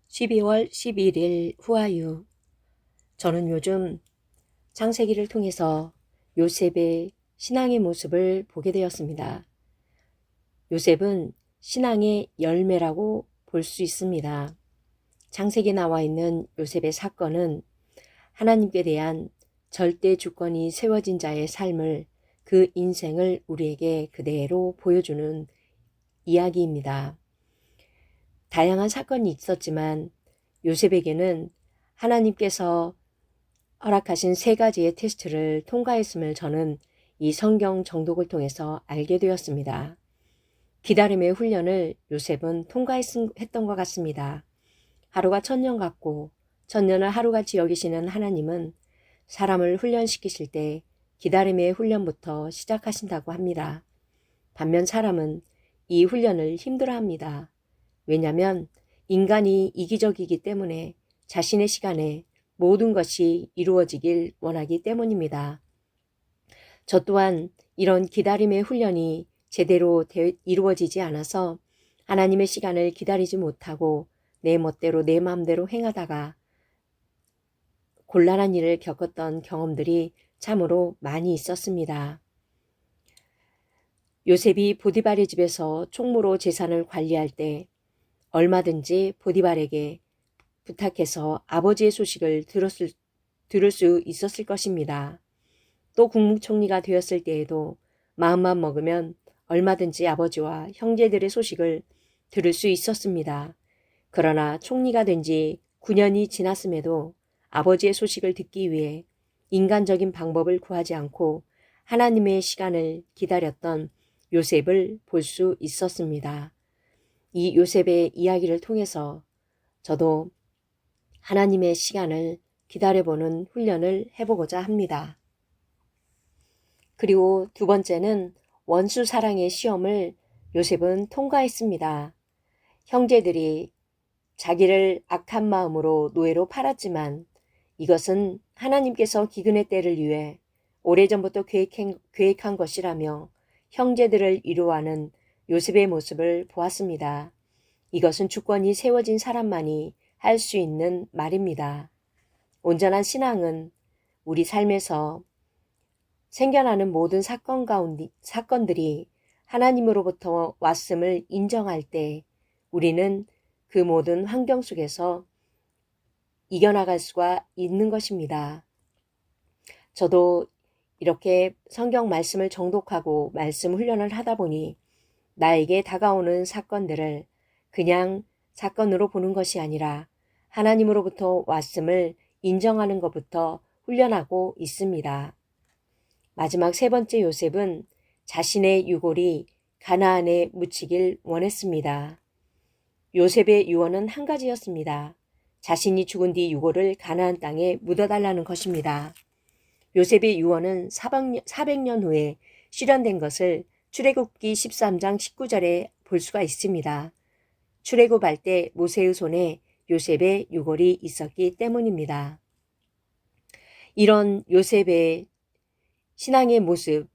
12월 11일 후아유. 저는 요즘 창세기를 통해서 요셉의 신앙의 모습을 보게 되었습니다. 요셉은 신앙의 열매라고 볼 수 있습니다. 창세기에 나와 있는 요셉의 사건은 하나님께 대한 절대 주권이 세워진 자의 삶을, 그 인생을 우리에게 그대로 보여주는 이야기입니다. 다양한 사건이 있었지만 요셉에게는 하나님께서 허락하신 3가지의 테스트를 통과했음을 저는 이 성경 정독을 통해서 알게 되었습니다. 기다림의 훈련을 요셉은 통과했던 것 같습니다. 하루가 천년 같고 천년을 하루같이 여기시는 하나님은 사람을 훈련시키실 때 기다림의 훈련부터 시작하신다고 합니다. 반면 사람은 이 훈련을 힘들어합니다. 왜냐하면 인간이 이기적이기 때문에 자신의 시간에 모든 것이 이루어지길 원하기 때문입니다. 저 또한 이런 기다림의 훈련이 제대로 이루어지지 않아서 하나님의 시간을 기다리지 못하고 내 멋대로 내 마음대로 행하다가 곤란한 일을 겪었던 경험들이 참으로 많이 있었습니다. 요셉이 보디발의 집에서 총무로 재산을 관리할 때 얼마든지 보디발에게 부탁해서 아버지의 소식을 들을 수 있었을 것입니다. 또 국무총리가 되었을 때에도 마음만 먹으면 얼마든지 아버지와 형제들의 소식을 들을 수 있었습니다. 그러나 총리가 된 지 9년이 지났음에도 아버지의 소식을 듣기 위해 인간적인 방법을 구하지 않고 하나님의 시간을 기다렸던 요셉을 볼 수 있었습니다. 이 요셉의 이야기를 통해서 저도 하나님의 시간을 기다려보는 훈련을 해보고자 합니다. 그리고 2번째는 원수 사랑의 시험을 요셉은 통과했습니다. 형제들이 자기를 악한 마음으로 노예로 팔았지만 이것은 하나님께서 기근의 때를 위해 오래전부터 계획한 것이라며 형제들을 위로하는 요셉의 모습을 보았습니다. 이것은 주권이 세워진 사람만이 할 수 있는 말입니다. 온전한 신앙은 우리 삶에서 생겨나는 모든 사건들이 하나님으로부터 왔음을 인정할 때 우리는 그 모든 환경 속에서 이겨나갈 수가 있는 것입니다. 저도 이렇게 성경 말씀을 정독하고 말씀 훈련을 하다 보니 나에게 다가오는 사건들을 그냥 사건으로 보는 것이 아니라 하나님으로부터 왔음을 인정하는 것부터 훈련하고 있습니다. 마지막 3번째 요셉은 자신의 유골이 가나안에 묻히길 원했습니다. 요셉의 유언은 한 가지였습니다. 자신이 죽은 뒤 유골을 가나안 땅에 묻어달라는 것입니다. 요셉의 유언은 400년 후에 실현된 것을 출애굽기 13장 19절에 볼 수가 있습니다. 출애굽할 때 모세의 손에 요셉의 유골이 있었기 때문입니다. 이런 요셉의 신앙의 모습,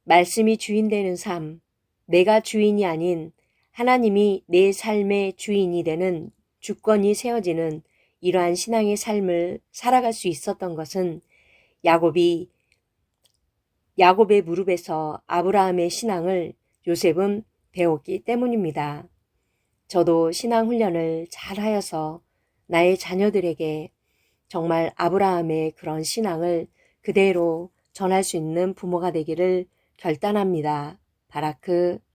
말씀이 주인 되는 삶, 내가 주인이 아닌 하나님이 내 삶의 주인이 되는 주권이 세워지는 이러한 신앙의 삶을 살아갈 수 있었던 것은 야곱의 무릎에서 아브라함의 신앙을 요셉은 배웠기 때문입니다. 저도 신앙 훈련을 잘 하여서 나의 자녀들에게 정말 아브라함의 그런 신앙을 그대로 전할 수 있는 부모가 되기를 결단합니다. 바라크.